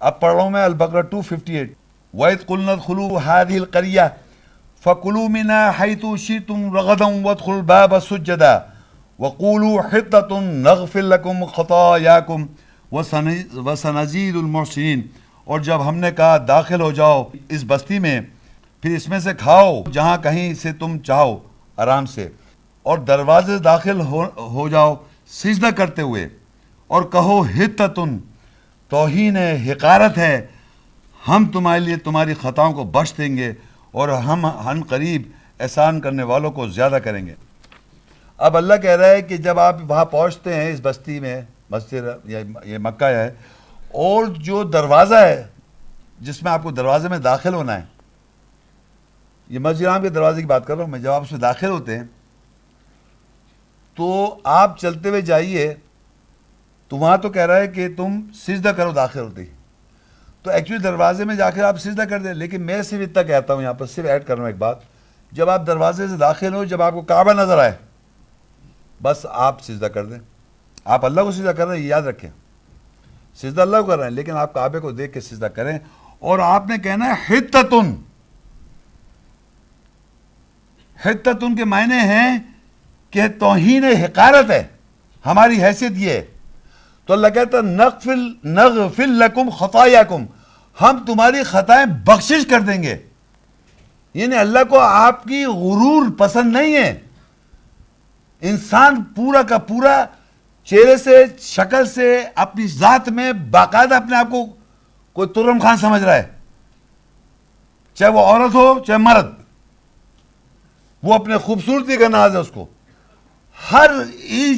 اب پڑھ رہا ہوں میں البقرہ 258. وَإِذْ قُلْنَا ادْخُلُوا هَٰذِهِ الْقَرْيَةَ فَكُلُوا مِنْهَا حَيْثُ شِئْتُمْ رَغَدًا وَادْخُلُوا الْبَابَ سُجَّدًا وَقُولُوا حِطَّةٌ نَغْفِرْ لَكُمْ خَطَايَاكُمْ وَسَنَزِيدُ الْمُحْسِنِينَ. اور جب ہم نے کہا داخل ہو جاؤ اس بستی میں، پھر اس میں سے کھاؤ جہاں کہیں سے تم چاہو آرام سے، اور دروازے داخل ہو جاؤ سجدہ کرتے ہوئے، اور کہو حطتن، توہین ہے، حقارت ہے، ہم تمہارے لیے تمہاری خطاؤں کو بخش دیں گے، اور ہم ان قریب احسان کرنے والوں کو زیادہ کریں گے. اب اللہ کہہ رہا ہے کہ جب آپ وہاں پہنچتے ہیں اس بستی میں، مسجد یہ مکہ ہے، اور جو دروازہ ہے جس میں آپ کو دروازے میں داخل ہونا ہے، یہ مسجد حرام کے دروازے کی بات کر رہا ہوں میں، جب آپ اس میں داخل ہوتے ہیں تو آپ چلتے ہوئے جائیے، تو وہاں تو کہہ رہا ہے کہ تم سجدہ کرو داخل ہوتے ہی، تو ایکچولی دروازے میں جا کے آپ سجدہ کر دیں. لیکن میں صرف اتنا کہتا ہوں، یہاں پر صرف ایڈ کر رہا ہوں ایک بات، جب آپ دروازے سے داخل ہو، جب آپ کو کعبہ نظر آئے، بس آپ سجدہ کر دیں. آپ اللہ کو سجدہ کر رہے ہیں یہ یاد رکھیں، سجدہ اللہ کو کر رہے ہیں، لیکن آپ کعبے کو دیکھ کے سجدہ کریں. اور آپ نے کہنا ہے حطتن. حطتن کے معنی ہیں کہ توہین حقارت ہے، ہماری حیثیت یہ ہے. تو اللہ کہتا ہے نغفر لکم خطایاکم، ہم تمہاری خطائیں بخشش کر دیں گے. یعنی اللہ کو آپ کی غرور پسند نہیں ہے. انسان پورا کا پورا چہرے سے، شکل سے، اپنی ذات میں باقاعدہ اپنے آپ کو کوئی ترم خان سمجھ رہا ہے، چاہے وہ عورت ہو چاہے مرد، وہ اپنے خوبصورتی کا ناز ہے اس کو. ہر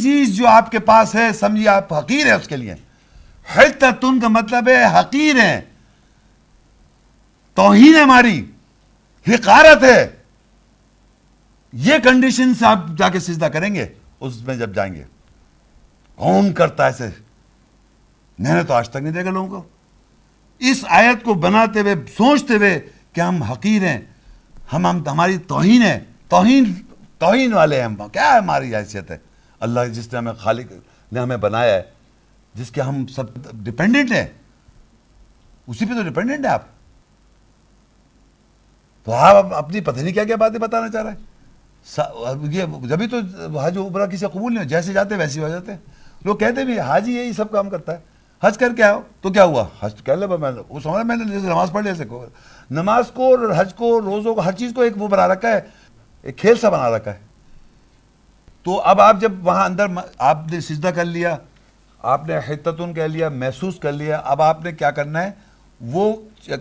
چیز جو آپ کے پاس ہے سمجھیے آپ حقیر ہیں اس کے لیے. حطتن کا مطلب ہے حقیر ہیں، توہین ہے، ہماری حقارت ہے. یہ کنڈیشن سے آپ جا کے سجدہ کریں گے اس میں جب جائیں گے. کون کرتا ہے ایسے؟ میں نے تو آج تک نہیں دیکھا لوگوں کو. اس آیت کو بناتے ہوئے سوچتے ہوئے کہ ہم حقیر ہیں، ہماری توہین ہے، توہین والے ہیں ہم. کیا ہماری حیثیت ہے؟ اللہ جس نے ہمیں، خالق نے ہمیں بنایا ہے، جس کے ہم سب ڈیپینڈنٹ ہیں، اسی پہ تو ڈیپینڈنٹ ہے آپ. تو آپ اپنی پتہ نہیں کیا کیا باتیں بتانا چاہ رہے ہیں. یہ جبھی تو حج عمرہ کسی قبول نہیں ہو، جیسے جاتے ویسے ہو جاتے ہیں. لوگ کہتے بھی حاجی یہی سب کام کرتا ہے، حج کر کے آؤ تو کیا ہوا؟ حج تو کہہ لے میں وہ سمجھ، میں نے نماز پڑھ لی، ایسے کو نماز کو اور حج کو، روزوں کو، ہر چیز کو ایک وہ بنا رکھا ہے، ایک کھیل سا بنا رکھا ہے. تو اب آپ جب وہاں اندر آپ نے سجدہ کر لیا، آپ نے حطتن کہہ لیا، محسوس کر لیا، اب آپ نے کیا کرنا ہے؟ وہ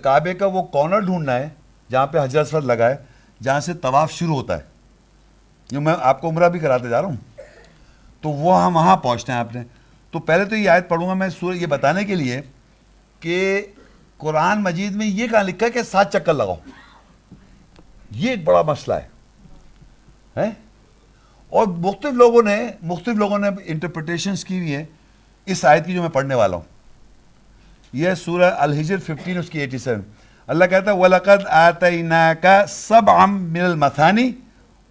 کعبے کا وہ کارنر ڈھونڈنا ہے جہاں پہ حجر اسود لگا ہے، جہاں سے طواف شروع ہوتا ہے. جو میں آپ کو عمرہ بھی کراتے جا رہا ہوں، تو وہ وہاں پہنچنا ہے آپ نے. تو پہلے تو یہ آیت پڑھوں گا میں سورہ، یہ بتانے کے لیے کہ قرآن مجید میں یہ کہاں لکھا ہے کہ 7 چکر لگاؤ. یہ ایک بڑا مسئلہ ہے، اور مختلف لوگوں نے انٹرپریٹیشنز کی ہوئی ہیں اس آیت کی جو میں پڑھنے والا ہوں. یہ سورہ الحجر 15 اس کی 87. اللہ کہتا ہے وَلَقَدْ آتَيْنَاكَ سَبْعًا مِّنَ الْمَثَانِي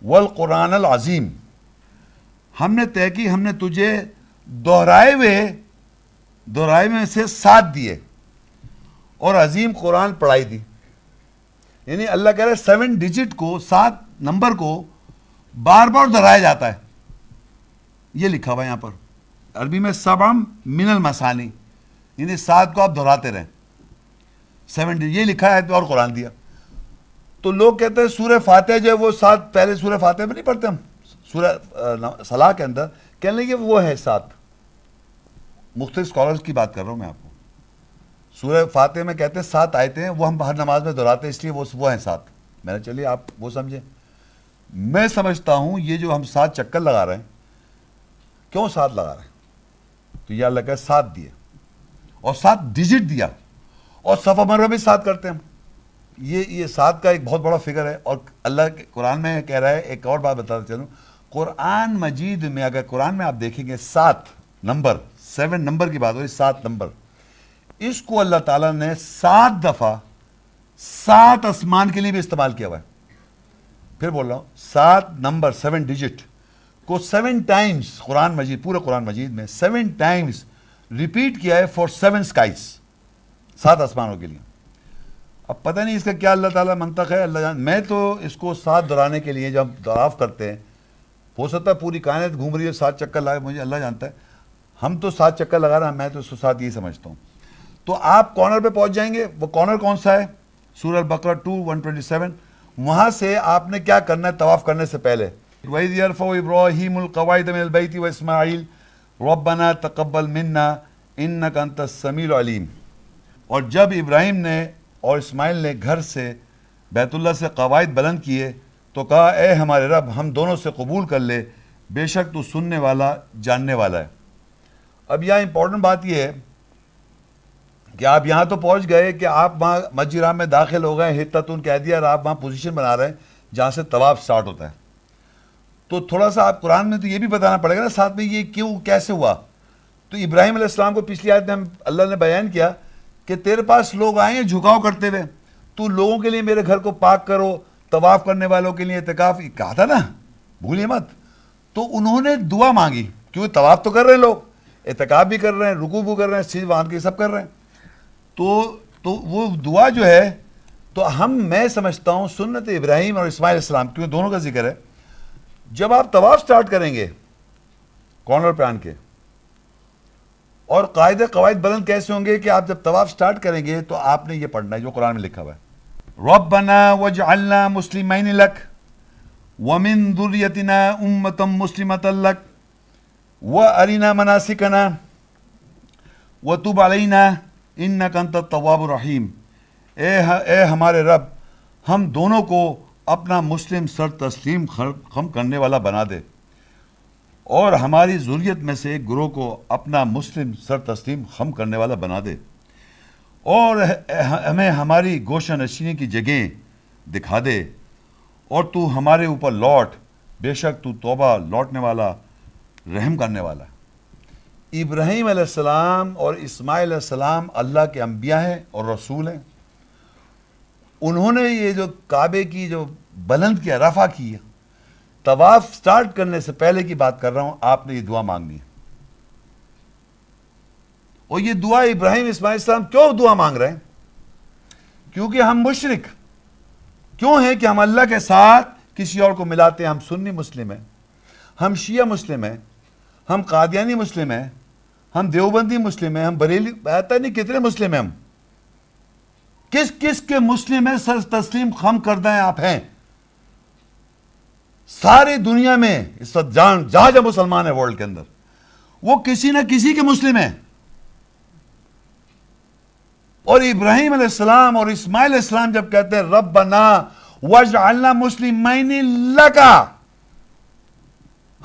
وَالْقُرْآنَ الْعَظِيمِ. ہم نے طے کی، ہم نے تجھے دہرائے میں سے 7 دیے اور عظیم قرآن پڑھائی دی. یعنی اللہ کہہ رہا ہے 7 ڈیجٹ کو، 7 نمبر کو بار بار دہرایا جاتا ہے. یہ لکھا ہوا ہے یہاں پر عربی میں سبعًا من المثانی، یعنی 7 کو آپ دہراتے رہیں. 7 یہ لکھا ہے اور قرآن دیا. تو لوگ کہتے ہیں سورہ فاتحہ جو ہے وہ 7 پہلے سورہ فاتحہ میں نہیں پڑھتے ہم، سورہ صلاح کے اندر کہنے لگے وہ ہے 7. مختلف اسکالرز کی بات کر رہا ہوں میں آپ کو. سورہ فاتحہ میں کہتے ہیں 7 آیتیں ہیں، وہ ہم ہر نماز میں دہراتے ہیں، اس لیے وہ ہیں 7. میں نے چلیے آپ وہ سمجھیں. میں سمجھتا ہوں یہ جو ہم 7 چکر لگا رہے ہیں، کیوں 7 لگا رہے ہیں؟ تو یہ اللہ کا 7 دیے اور 7 ڈیجٹ دیا، اور صفحہ مرہ بھی 7 کرتے ہیں ہم. یہ 7 کا ایک بہت بڑا فگر ہے. اور اللہ کے قرآن میں کہہ رہا ہے، ایک اور بات بتاتا چلوں، قرآن مجید میں اگر قرآن میں آپ دیکھیں گے 7 نمبر کی بات ہو رہی، 7 نمبر، اس کو اللہ تعالیٰ نے 7 دفعہ 7 آسمان کے لیے بھی استعمال کیا ہوا ہے. پھر بول رہا ہوں 7 نمبر 7 ڈیجٹ کو 7 ٹائمز قرآن مجید، پورے قرآن مجید میں 7 ٹائمز ریپیٹ کیا ہے فار 7 اسکائز. 7 آسمانوں کے لیے. اب پتہ نہیں اس کا کیا اللہ تعالیٰ منطق ہے, اللہ جان. میں تو اس کو 7 دہرانے کے لیے جب طواف کرتے ہیں, ہو سکتا ہے پوری کائنات گھوم رہی ہے 7 چکر لگائے, مجھے اللہ جانتا ہے, ہم تو 7 چکر لگا رہے ہیں, میں تو اس کو 7 یہی سمجھتا ہوں. تو آپ کارنر پہ پہنچ جائیں گے. وہ کارنر کون سا ہے؟ سورہ البقرہ 2:127. وہاں سے آپ نے کیا کرنا ہے طواف کرنے سے پہلے؟ وَإِذْ يَرْفَعُ إِبْرَاهِيمُ الْقَوَاعِدَ مِنَ الْبَيْتِ وَإِسْمَاعِيلُ رَبَّنَا تَقَبَّلْ مِنَّا إِنَّكَ أَنْتَ السَّمِيعُ الْعَلِيمُ. اور جب ابراہیم نے اور اسماعیل نے گھر سے بیت اللہ سے قواعد بلند کیے تو کہا اے ہمارے رب ہم دونوں سے قبول کر لے, بے شک تو سننے والا جاننے والا ہے. اب یہاں امپورٹنٹ بات یہ ہے کہ آپ یہاں تو پہنچ گئے کہ آپ وہاں مسجد حرام میں داخل ہو گئے, حتتن کہہ دیا, اور آپ وہاں پوزیشن بنا رہے ہیں جہاں سے طواف سٹارٹ ہوتا ہے. تو تھوڑا سا آپ قرآن میں تو یہ بھی بتانا پڑے گا نا ساتھ میں, یہ کیوں کیسے ہوا. تو ابراہیم علیہ السلام کو پچھلی آیت میں اللہ نے بیان کیا کہ تیرے پاس لوگ آئے ہیں جھکاؤ کرتے ہوئے, تو لوگوں کے لیے میرے گھر کو پاک کرو, طواف کرنے والوں کے لیے اعتکاف کہا تھا نا, بھولیے مت. تو انہوں نے دعا مانگی, کیونکہ طواف تو کر رہے ہیں لوگ, اعتکاف بھی کر رہے ہیں, رکوع بھی کر رہے ہیں, سجدے باندھ کے سب کر رہے ہیں. تو وہ دعا جو ہے, تو میں سمجھتا ہوں سنت ابراہیم اور اسماعیل علیہ السلام, کیونکہ دونوں کا ذکر ہے, جب آپ طواف سٹارٹ کریں گے کارنر پہ آن کے, اور قواعد بلند کیسے ہوں گے کہ آپ جب طواف سٹارٹ کریں گے تو آپ نے یہ پڑھنا ہے جو قرآن میں لکھا ہوا ہے, ربنا وجعلنا مسلمین لک ومن ذریتنا امۃ مسلمۃ لک وارنا مناسکنا وتب علینا انک انت التواب الرحیم. اے ہمارے رب ہم دونوں کو اپنا مسلم سر تسلیم خم کرنے والا بنا دے, اور ہماری ذریت میں سے ایک گروہ کو اپنا مسلم سر تسلیم خم کرنے والا بنا دے, اور ہمیں ہماری گوشہ نشینی کی جگہیں دکھا دے, اور تو ہمارے اوپر لوٹ, بے شک تو توبہ لوٹنے والا رحم کرنے والا. ابراہیم علیہ السلام اور اسماعیل علیہ السلام اللہ کے انبیاء ہیں اور رسول ہیں. انہوں نے یہ جو کعبے کی جو بلند کیا, رفع کی, طواف سٹارٹ کرنے سے پہلے کی بات کر رہا ہوں, آپ نے یہ دعا مانگنی ہے. اور یہ دعا ابراہیم اسماعیل السلام کیوں دعا مانگ رہے ہیں؟ کیونکہ ہم مشرک کیوں ہیں کہ ہم اللہ کے ساتھ کسی اور کو ملاتے ہیں. ہم سنی مسلم ہیں, ہم شیعہ مسلم ہیں, ہم قادیانی مسلم ہیں, ہم دیوبندی مسلم ہیں, ہم بریلی, پتہ نہیں کتنے مسلم ہیں. ہم کس کس کے مسلم ہیں سر تسلیم خم کردہ ہیں آپ ہیں. ساری دنیا میں اس وقت جہاں جہاں مسلمان ہیں ورلڈ کے اندر, وہ کسی نہ کسی کے مسلم ہیں. اور ابراہیم علیہ السلام اور اسماعیل علیہ السلام جب کہتے ہیں ربنا وجعلنا مسلمین لک,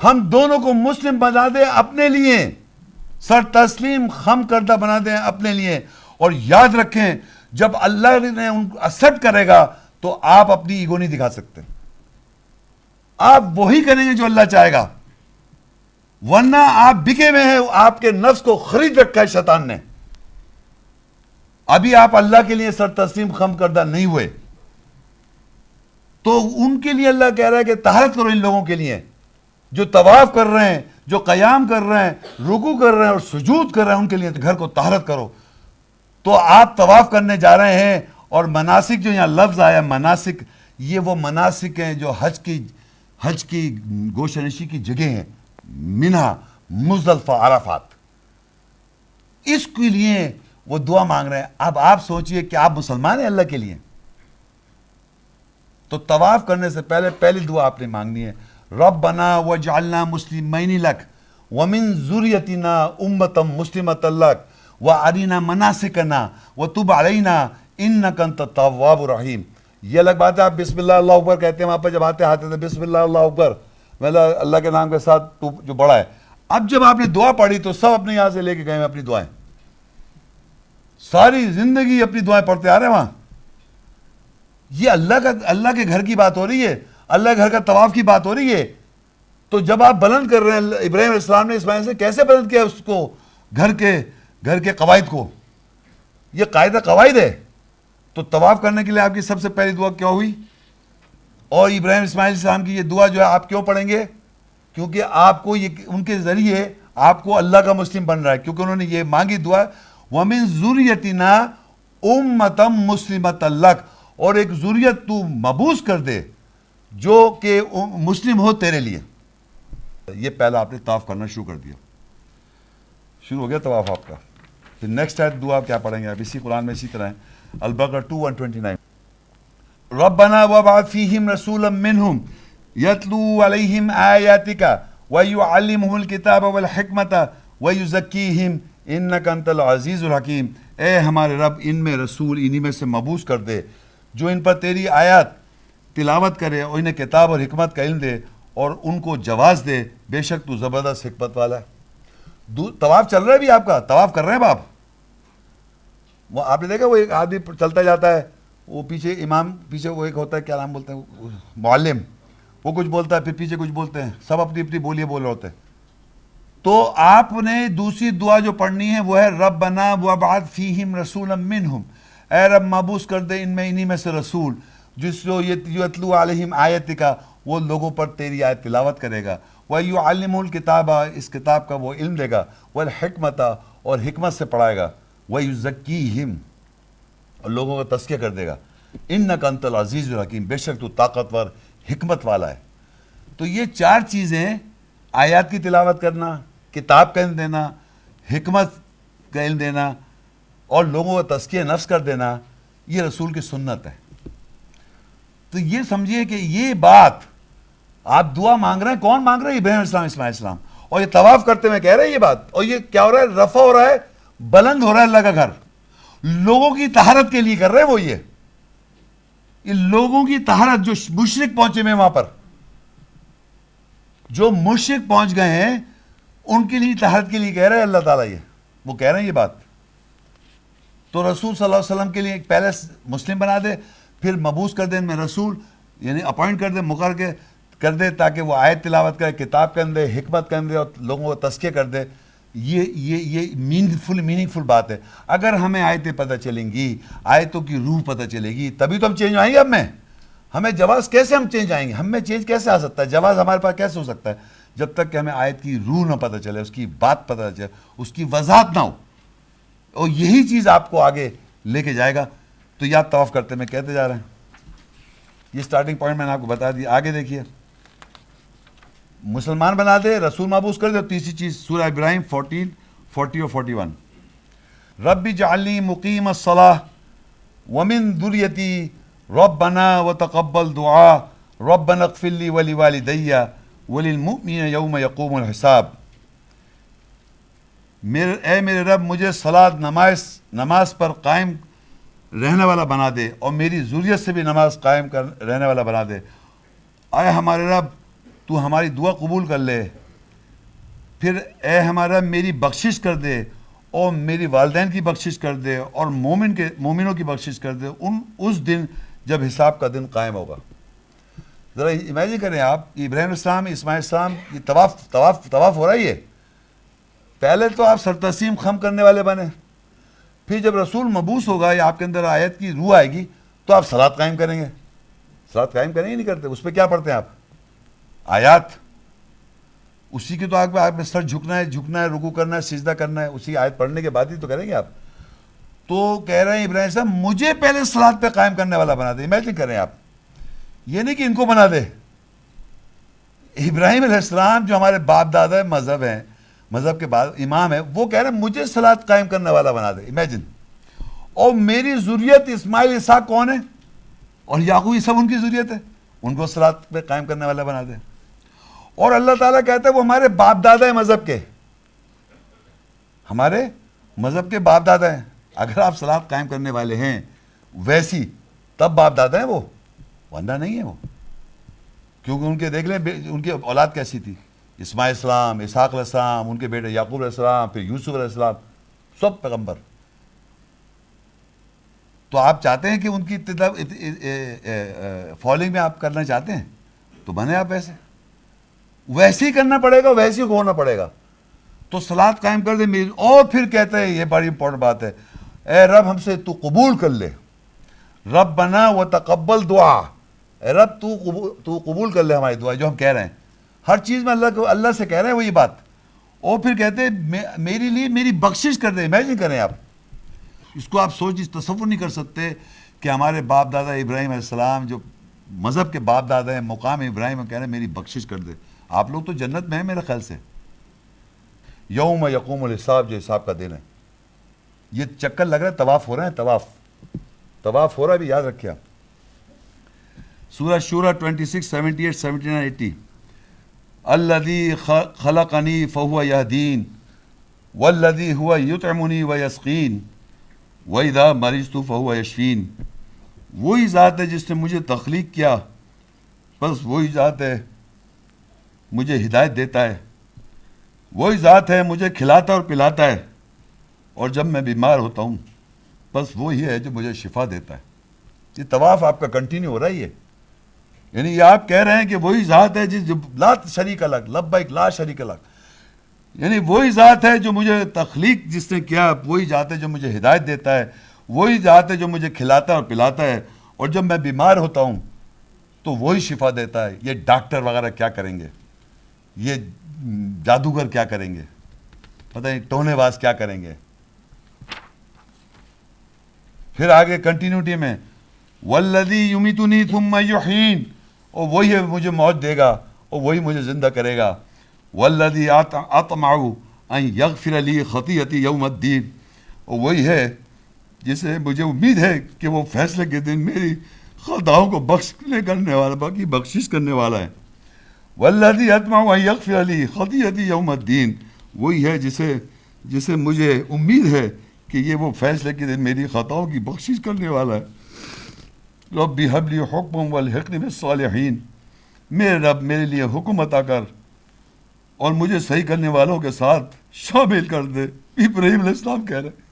ہم دونوں کو مسلم بنا دے اپنے لیے, سر تسلیم خم کردہ بنا دیں اپنے لیے. اور یاد رکھیں جب اللہ نے ان کو ایکسپٹ کرے گا تو آپ اپنی ایگو نہیں دکھا سکتے, آپ وہی کریں گے جو اللہ چاہے گا, ورنہ آپ بکے ہوئے ہیں, آپ کے نفس کو خرید رکھا ہے شیطان نے. ابھی آپ اللہ کے لیے سر تسلیم خم کردہ نہیں ہوئے, تو ان کے لیے اللہ کہہ رہا ہے کہ طہارت کرو ان لوگوں کے لیے جو طواف کر رہے ہیں, جو قیام کر رہے ہیں, رکوع کر رہے ہیں اور سجود کر رہے ہیں, ان کے لیے گھر کو طہارت کرو. تو آپ طواف کرنے جا رہے ہیں, اور مناسک جو یہاں لفظ آیا مناسک, یہ وہ مناسک ہیں جو حج کی گوشہ نشی کی جگہ ہیں, منہ مزدلفہ عرفات, اس کے لیے وہ دعا مانگ رہے ہیں. اب آپ سوچئے کہ آپ مسلمان ہیں اللہ کے لیے, تو طواف کرنے سے پہلی دعا آپ نے مانگنی ہے ربنا وجعلنا مسلمین لک ومن ذریتنا امۃ مسلمۃ لک وارنا مناسکنا وتب علینا انک انت التواب الرحیم. یہ الگ بات ہے آپ بسم اللہ اللہ اکبر کہتے ہیں, وہاں پہ جب آتے ہیں بسم اللہ اللہ اکبر, اللہ کے نام کے ساتھ تو جو بڑا ہے. اب جب آپ نے دعا پڑھی تو سب اپنے یہاں سے لے کے گئے ہیں اپنی دعائیں, ساری زندگی اپنی دعائیں پڑھتے آ رہے ہیں وہاں. یہ اللہ کے گھر کی بات ہو رہی ہے, اللہ کے گھر کا طواف کی بات ہو رہی ہے. تو جب آپ بلند کر رہے ہیں, ابراہیم علیہ السلام نے اسماعیل سے کیسے بلند کیا اس کو, گھر کے قواعد کو, یہ قاعدہ قواعد ہے. تو طواف کرنے کے لیے آپ کی سب سے پہلی دعا کیا ہوئی؟ اور ابراہیم اسماعیل علیہ السلام کی یہ دعا جو ہے آپ کیوں پڑھیں گے؟ کیونکہ آپ کو یہ ان کے ذریعے آپ کو اللہ کا مسلم بن رہا ہے, کیونکہ انہوں نے یہ مانگی دعا وَمِن ذُرِّيَّتِنَا امتم مسلمۃ لک، اور ایک ذریت تو مبعوث کر دے جو کہ مسلم ہو تیرے لیے. یہ پہلا آپ نے طواف کرنا شروع کر دیا، شروع ہو گیا طواف آپ کا. پھر نیکسٹ آیت دعا کیا پڑھیں گے آپ؟ اسی قرآن میں اسی طرح ہے، البقرہ 2:129. ربنا وابعث فیہم رسولا منہم یتلو علیہم آیاتک ویعلمہم الکتاب والحکمت ویزکیہم انک انت العزیز الحکیم. اے ہمارے رب، ان میں رسول انہی میں سے مبعوث کر دے جو ان پر تیری آیات تلاوت کرے اور انہیں کتاب اور حکمت کا علم دے اور ان کو جواز دے، بے شک تو زبردست حکمت والا ہے. طواف چل رہا ہے بھی آپ کا، طواف کر رہے ہیں باپ. وہ آپ نے دیکھا وہ ایک آدمی چلتا جاتا ہے، وہ پیچھے امام، پیچھے وہ ایک ہوتا ہے، کیا نام بولتے ہیں، معلم، وہ کچھ بولتا ہے، پھر پیچھے کچھ بولتے ہیں، سب اپنی اپنی بولیاں بول رہے ہوتے ہیں. تو آپ نے دوسری دعا جو پڑھنی ہے وہ ہے ربنا وابعث فیہم رسولا منہم، اے رب مبعوث کر دے ان میں، انہی میں سے رسول جس کو یتلو علیہم آیاتک، وہ لوگوں پر تیری آیت تلاوت کرے گا، وَيُعَلِّمُ الْكِتَابَ، اس کتاب کا وہ علم دے گا، وَالْحِکْمَتَ، اور حکمت سے پڑھائے گا، وَيُزَكِّيهِمْ، اور لوگوں کا تزکیہ کر دے گا، اِنَّكَ أَنْتَ الْعَزِيزُ الْحَكِيمُ، بے شک تو طاقتور حکمت والا ہے. تو یہ چار چیزیں، آیات کی تلاوت کرنا، کتاب کا علم دینا، حکمت کا علم دینا اور لوگوں کا تزکیہ نفس کر دینا، یہ رسول کی سنت ہے. تو یہ سمجھیے کہ یہ بات آپ دعا مانگ رہے ہیں، کون مانگ رہے ہیں؟ ابراہیم علیہ السلام، اسماعیل السلام. اور یہ طواف کرتے ہوئے کہہ رہے ہیں یہ بات. اور یہ کیا ہو رہا ہے؟ رفع ہو رہا ہے، بلند ہو رہا ہے اللہ کا گھر. لوگوں کی طہارت کے لیے کر رہے ہیں وہ. یہ لوگوں کی طہارت، جو مشرک پہنچے ہوئے وہاں پر، جو مشرک پہنچ گئے ہیں، ان کے لیے طہارت کے لیے کہہ رہے ہیں اللہ تعالیٰ. یہ وہ کہہ رہے ہیں یہ بات. تو رسول صلی اللہ علیہ وسلم کے لیے ایک پہلے مسلم بنا دے، پھر مبعوث کر دے ان میں رسول، یعنی اپوائنٹ کر دے، مقرر کے کر دے، تاکہ وہ آیت تلاوت کرے، کتاب کے اندر حکمت کے اندر، اور لوگوں کو تزکیہ کر دے. یہ میننگ فل بات ہے. اگر ہمیں آیتیں پتہ چلیں گی، آیتوں کی روح پتہ چلے گی، تبھی تو ہم چینج آئیں گے. اب میں ہمیں جواز کیسے ہم چینج آئیں گے؟ ہم میں چینج کیسے آ سکتا ہے؟ جواز ہمارے پاس کیسے ہو سکتا ہے جب تک کہ ہمیں آیت کی روح نہ پتہ چلے، اس کی بات پتہ چلے، اس کی وضاحت نہ ہو. اور یہی چیز آپ کو آگے لے کے جائے گا. تو یاد طواف کرتے میں کہتے جا رہے ہیں، یہ سٹارٹنگ پوائنٹ میں نے آپ کو بتا دیا. آگے دیکھیے، مسلمان بنا دے، رسول مبعوث کر دے. اور تیسری چیز سورہ ابراہیم 14, 40 اور 41، رب اجعلنی مقیم الصلاۃ ومن ذریتی ربنا وتقبل دعا ربنا اغفر لی ولوالدی وللمؤمنین یوم یقوم الحساب. اے میرے رب، مجھے صلاۃ نماز پر قائم رہنے والا بنا دے، اور میری ذریت سے بھی نماز قائم رہنے والا بنا دے. اے ہمارے رب، تو ہماری دعا قبول کر لے. پھر اے ہمارا رب، میری بخشش کر دے، اور میری والدین کی بخشش کر دے، اور مومنوں کی بخشش کر دے اس دن جب حساب کا دن قائم ہوگا. ذرا امیجن کریں آپ، ابراہیم السلام، اسماعیل السلام، یہ طواف ہو رہا ہے. یہ پہلے تو آپ سرتسیم خم کرنے والے بنے، پھر جب رسول مبعوث ہوگا یا آپ کے اندر آیت کی روح آئے گی تو آپ صلاۃ قائم کریں گے. صلاۃ قائم کریں گے نہیں کرتے؟ اس پہ کیا پڑھتے ہیں آپ؟ آیات. اسی کی تو آپ میں سر جھکنا ہے، رکوع کرنا ہے، سجدہ کرنا ہے. اسی آیت پڑھنے کے بعد ہی تو کریں گے آپ. تو کہہ رہے ہیں ابراہیم صاحب، مجھے پہلے صلاۃ پہ قائم کرنے والا بنا دے. امیجن کریں آپ، یہ نہیں کہ ان کو بنا دے. ابراہیم علیہ السلام جو ہمارے باپ دادا مذہب کے بعد امام ہے، وہ کہہ رہے ہیں مجھے صلاۃ قائم کرنے والا بنا دے. امیجن. اور میری ذریت اسماعیل، اسحاق کون ہے؟ اور یعقوب، یہ سب ان کی ذریت ہے، ان کو صلاۃ پہ قائم کرنے والا بنا دے. اور اللہ تعالیٰ کہتا ہے وہ ہمارے باپ دادا ہیں مذہب کے، ہمارے مذہب کے باپ دادا ہیں. اگر آپ صلاۃ قائم کرنے والے ہیں ویسی، تب باپ دادا ہیں وہ، ورنہ نہیں ہے وہ. کیونکہ ان کے دیکھ لیں ان کی اولاد کیسی تھی، اسماعیل السلام، اسحاق علیہ السلام، ان کے بیٹے یعقوب علیہ السلام، پھر یوسف علیہ السلام، سب پیغمبر. تو آپ چاہتے ہیں کہ ان کی فالوئنگ میں آپ کرنا چاہتے ہیں تو بنے آپ ویسے ہی کرنا پڑے گا، ویسے ہی ہونا پڑے گا. تو صلاۃ قائم کر دے میری. اور پھر کہتے ہیں، یہ بڑی امپورٹنٹ بات ہے، اے رب ہم سے تو قبول کر لے. ربنا وتقبل دعا، اے رب تو قبول کر لے ہماری دعا جو ہم کہہ رہے ہیں. ہر چیز میں اللہ سے کہہ رہے ہیں وہ یہ بات. اور پھر کہتے ہیں میری لیے میری بخشش کر دے. امیجن کریں آپ، اس کو آپ تصور نہیں کر سکتے کہ ہمارے باپ دادا ابراہیم علیہ السلام جو مذہب کے باپ دادا ہیں، مقام ابراہیم کہہ رہے ہیں میری بخشش کر دے. آپ لوگ تو جنت میں ہیں میرے خیال سے. یوم یقوم الحساب، جو حساب کا دن ہے. یہ چکر لگ رہا ہے، طواف ہو رہا ہے، طواف ہو رہا ہے بھی، یاد رکھیں آپ. سورہ شورہ 26 78 79 80. الذی خلقنی فہو یہدین والذی ہوا یطعمنی ویسقین وَإِذَا مَرِضْتُ فَهُوَ یشفین. وہی ذات ہے جس نے مجھے تخلیق کیا، بس وہی ذات ہے مجھے ہدایت دیتا ہے. وہی ذات ہے مجھے کھلاتا اور پلاتا ہے، اور جب میں بیمار ہوتا ہوں بس وہی ہے جو مجھے شفا دیتا ہے. یہ طواف آپ کا کنٹینیو ہو رہا ہے. یعنی یہ آپ کہہ رہے ہیں کہ وہی ذات ہے جس لا شریک لہ، لبیک لا شریک لہ، یعنی وہی ذات ہے جو مجھے تخلیق جس نے کیا، وہی ذات ہے جو مجھے ہدایت دیتا ہے، وہی ذات ہے جو مجھے کھلاتا اور پلاتا ہے، اور جب میں بیمار ہوتا ہوں تو وہی شفا دیتا ہے. یہ ڈاکٹر وغیرہ کیا کریں گے، یہ جادوگر کیا کریں گے، پتہ نہیں ٹونے باز کیا کریں گے. پھر آگے کنٹینیوٹی میں والذی یمیتنی ثم یحیین، اور وہی ہے مجھے موت دے گا اور وہی مجھے زندہ کرے گا. والذی اطمع ان یغفر لی خطیئتی یوم الدین، اور وہی ہے جسے مجھے امید ہے کہ وہ فیصلے کے دن میری خطاؤں کو بخشش کرنے والا ہے. والذی اطمع ان یغفر لی خطیئتی یوم الدین، وہی ہے جسے مجھے امید ہے کہ یہ وہ فیصلے کے دن میری خطاؤں کی بخشش کرنے والا ہے. رب ہب لی حکما والحقنی بالصالحین، میرے رب میرے لیے حکم عطا کر اور مجھے صحیح کرنے والوں کے ساتھ شامل کر دے. ابراہیم علیہ السلام کہہ رہے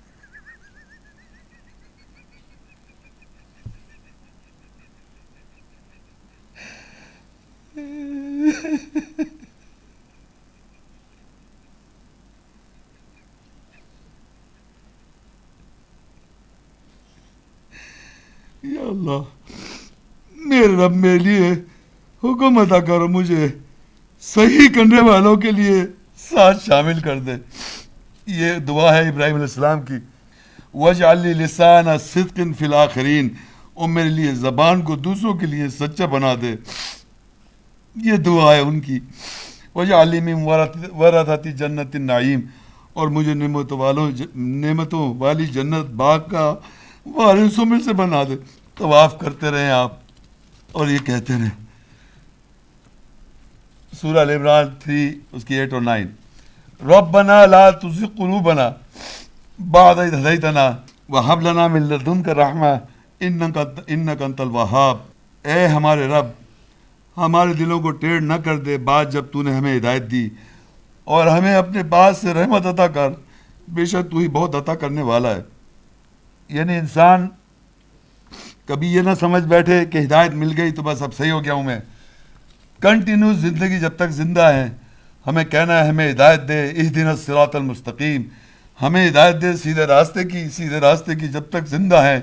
یا اللہ میرے رب میرے لیے حکم عطا کرو، مجھے صحیح کرنے والوں کے لیے ساتھ شامل کر دے. یہ دعا ہے ابراہیم علیہ السلام کی. وَاجْعَلْ لِي لِسَانَ صِدْقٍ فِي الْآخِرِينَ، اور میرے لیے زبان کو دوسروں کے لیے سچا بنا دے. یہ دعا ہے ان کی. وَاجْعَلْ لِي مِن وَرَثَةِ جَنَّةِ النَّعِيمِ، اور مجھے نعمتوں والی جنت باغ کا وارثوں میں سے بنا دے. طواف کرتے رہیں آپ اور یہ کہتے رہیں. سورہ ال عمران 3 اس کی 8 اور 9. ربنا لا تزغ قلوبنا بعد اذ ہدیتنا وہب لنا من لدنک رحمہ انک انت الوہاب. اے ہمارے رب، ہمارے دلوں کو ٹیڑھ نہ کر دے بعد جب تو نے ہمیں ہدایت دی، اور ہمیں اپنے پاس سے رحمت عطا کر، بے شک تو ہی بہت عطا کرنے والا ہے. یعنی انسان کبھی یہ نہ سمجھ بیٹھے کہ ہدایت مل گئی تو بس اب صحیح ہو گیا ہوں میں. کنٹینیو زندگی جب تک زندہ ہیں ہمیں کہنا ہے ہمیں ہدایت دے، اہدنا الصراط المستقیم، ہمیں ہدایت دے سیدھے راستے کی. جب تک زندہ ہیں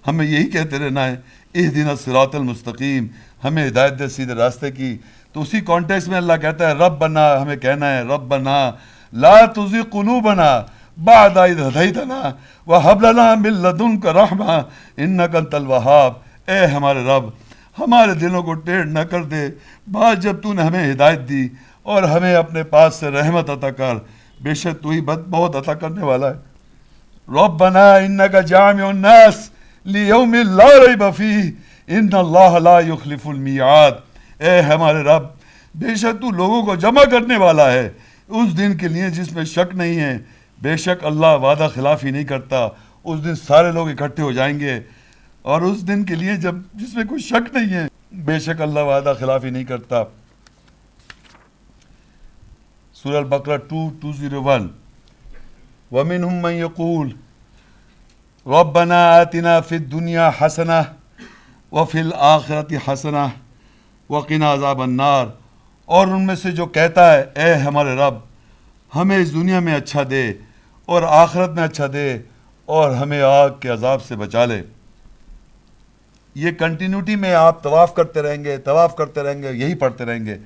ہمیں یہی کہتے رہنا ہے اہدنا الصراط المستقیم، ہمیں ہدایت دے سیدھے راستے کی. تو اسی کانٹیکس میں اللہ کہتا ہے ربنا، ہمیں کہنا ہے ربنا لا تزغ قلوبنا بعد اذ ہدیتنا وہب لنا من لدنک رحمہ انک انت الوہاب. اے ہمارے رب، ہمارے دلوں کو ٹیڑھ نہ کر دے بعد جب تو نے ہمیں ہدایت دی، اور ہمیں اپنے پاس سے رحمت عطا کر، بے شک تو ہی بہت عطا کرنے والا ہے. ربنا انک جامع الناس لیوم لا ریب فیہ ان اللہ لا یخلف المیعاد. اے ہمارے رب، بے شک تو لوگوں کو جمع کرنے والا ہے اس دن کے لیے جس میں شک نہیں ہے. بے شک اللہ وعدہ خلافی نہیں کرتا. اس دن سارے لوگ اکٹھے ہو جائیں گے، اور اس دن کے لیے جس میں کوئی شک نہیں ہے، بے شک اللہ وعدہ خلافی نہیں کرتا. سورہ البقرہ 2:201. وَمِنْهُمْ مَنْ يَقُولُ رَبَّنَا آتِنَا فِي الدُّنْيَا حَسَنَةً وَفِي الْآخِرَةِ حَسَنَةً وَقِنَا عَذَابَ النَّارِ. اور ان میں سے جو کہتا ہے اے ہمارے رب، ہمیں اس دنیا میں اچھا دے اور آخرت میں اچھا دے اور ہمیں آگ کے عذاب سے بچا لے. یہ کنٹینیوٹی میں آپ طواف کرتے رہیں گے، یہی پڑھتے رہیں گے.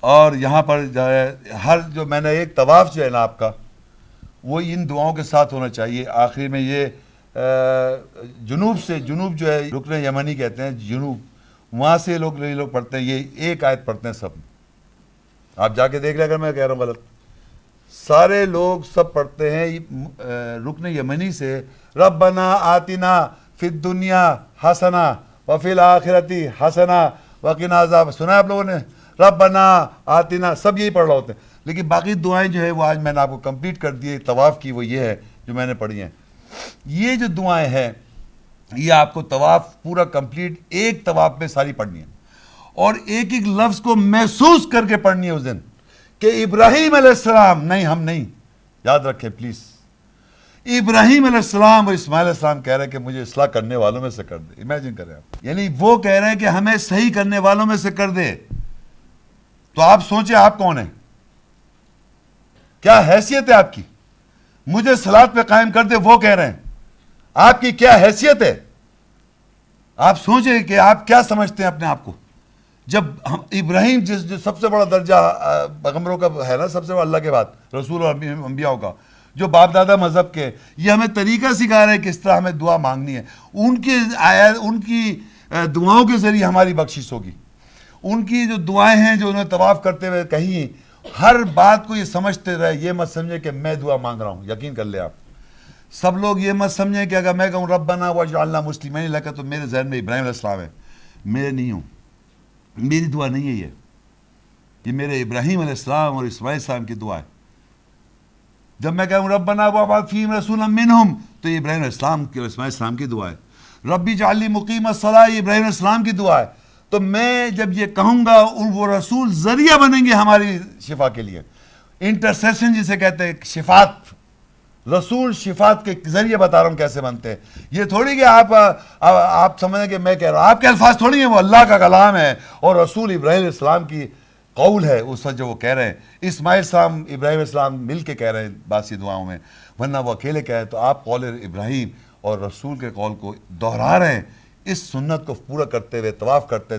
اور یہاں پر جو ہے جو میں نے ایک طواف جو ہے نا آپ کا، وہ ان دعاؤں کے ساتھ ہونا چاہیے. آخر میں یہ جنوب سے، جنوب جو ہے رکن یمنی کہتے ہیں جنوب، وہاں سے یہ لوگ پڑھتے ہیں، یہ ایک آیت پڑھتے ہیں سب. آپ جا کے دیکھ لیں اگر میں کہہ رہا ہوں غلط. سارے لوگ سب پڑھتے ہیں رکن یمنی سے ربنا آتنا فی الدنیا حسنہ وفی الآخرتی حسنہ وقنا عذاب. سنا ہے آپ لوگوں نے؟ ربنا آتنا سب یہی پڑھ رہے ہوتے ہیں. لیکن باقی دعائیں جو ہے وہ آج میں نے آپ کو کمپلیٹ کر دی طواف کی، وہ یہ ہے جو میں نے پڑھی ہیں. یہ جو دعائیں ہیں یہ آپ کو طواف پورا کمپلیٹ ایک طواف میں ساری پڑھنی ہے، اور ایک ایک لفظ کو محسوس کر کے پڑھنی ہے اس دن کہ ابراہیم علیہ السلام، نہیں ہم نہیں، یاد رکھیں پلیز، ابراہیم علیہ السلام اور اسماعیل علیہ السلام کہہ رہے ہیں کہ مجھے اصلاح کرنے والوں میں سے کر دے. امیجن کریں آپ، یعنی وہ کہہ رہے ہیں کہ ہمیں صحیح کرنے والوں میں سے کر دے. تو آپ سوچیں آپ کون ہیں، کیا حیثیت ہے آپ کی؟ مجھے صلاۃ پہ قائم کر دے، وہ کہہ رہے ہیں. آپ کی کیا حیثیت ہے؟ آپ سوچیں کہ آپ کیا سمجھتے ہیں اپنے آپ کو. جب ابراہیم جو سب سے بڑا درجہ پیغمبروں کا ہے نا، سب سے بڑا اللہ کے بعد رسول اور انبیاء کا، جو باپ دادا مذہب کے، یہ ہمیں طریقہ سکھا رہے ہیں کس طرح ہمیں دعا مانگنی ہے. ان کی دعاؤں کے ذریعے ہماری بخشش ہوگی. ان کی جو دعائیں ہیں جو انہیں طواف کرتے ہوئے کہیں، ہر بات کو یہ سمجھتے رہے. یہ مت سمجھے کہ میں دعا مانگ رہا ہوں، یقین کر لیں آپ سب لوگ یہ مت سمجھیں کہ اگر میں کہوں ربنا واجعلنا مسلمین لک تو میرے ذہن میں ابراہیم علیہ السلام ہے. میں نہیں ہوں، میری دعا نہیں ہے یہ میرے ابراہیم علیہ السلام اور اسماعیل السلام کی دعا ہے. جب میں کہوں ربنا وابعث فیہم رسولا منہم تو یہ ابراہیم علیہ السلام کی اور اسماعیل السلام کی دعا ہے. ربی اجعلنی مقیم الصلاۃ یہ ابراہیم علیہ السلام کی دعا ہے. تو میں جب یہ کہوں گا وہ رسول ذریعہ بنیں گے ہماری شفا کے لیے. انٹرسیشن جسے کہتے ہیں، شفاعت، رسول شفاعت کے ذریعے بتا رہا ہوں کیسے بنتے ہیں. یہ تھوڑی کہ آپ سمجھیں کہ میں کہہ رہا ہوں، آپ کے الفاظ تھوڑی ہیں، وہ اللہ کا کلام ہے اور رسول ابراہیم علیہ السلام کی قول ہے اس وقت جو وہ کہہ رہے ہیں. اسماعیل السلام ابراہیم علیہ السلام مل کے کہہ رہے ہیں باسی دعاؤں میں، ورنہ وہ اکیلے کہہ رہے. تو آپ قول ابراہیم اور رسول کے قول کو دہرا رہے ہیں. اس سنت کو پورا کرتے ہوئے طواف کرتے،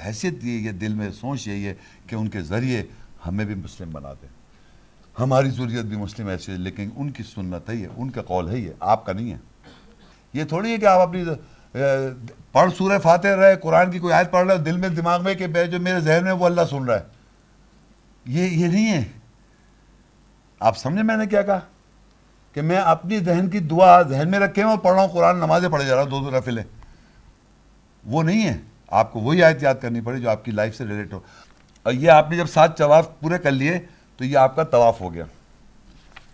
حیثیت یہ دل میں سوچ یہی ہے کہ ان کے ذریعے ہمیں بھی مسلم بنا دیں، ہماری ضروریت بھی مسلم ایسی ہے. لیکن ان کی سنت ہے یہ، ان کا قول ہے یہ، آپ کا نہیں ہے. یہ تھوڑی ہے کہ آپ اپنی پڑھ سورہ فاتحہ رہے، قرآن کی کوئی آیت پڑھ رہے دل میں دماغ میں کہ جو میرے ذہن میں وہ اللہ سن رہا ہے. یہ نہیں ہے. آپ سمجھے میں نے کیا کہا؟ کہ میں اپنی ذہن کی دعا ذہن میں رکھے ہوں پڑھ رہا ہوں، قرآن نمازیں پڑھے جا رہا ہوں 2 نفلیں، وہ نہیں ہے. آپ کو وہی آیت یاد کرنی پڑے جو آپ کی لائف سے ریلیٹ ہو. اور یہ آپ نے جب 7 طواف پورے کر لیے تو یہ آپ کا طواف ہو گیا.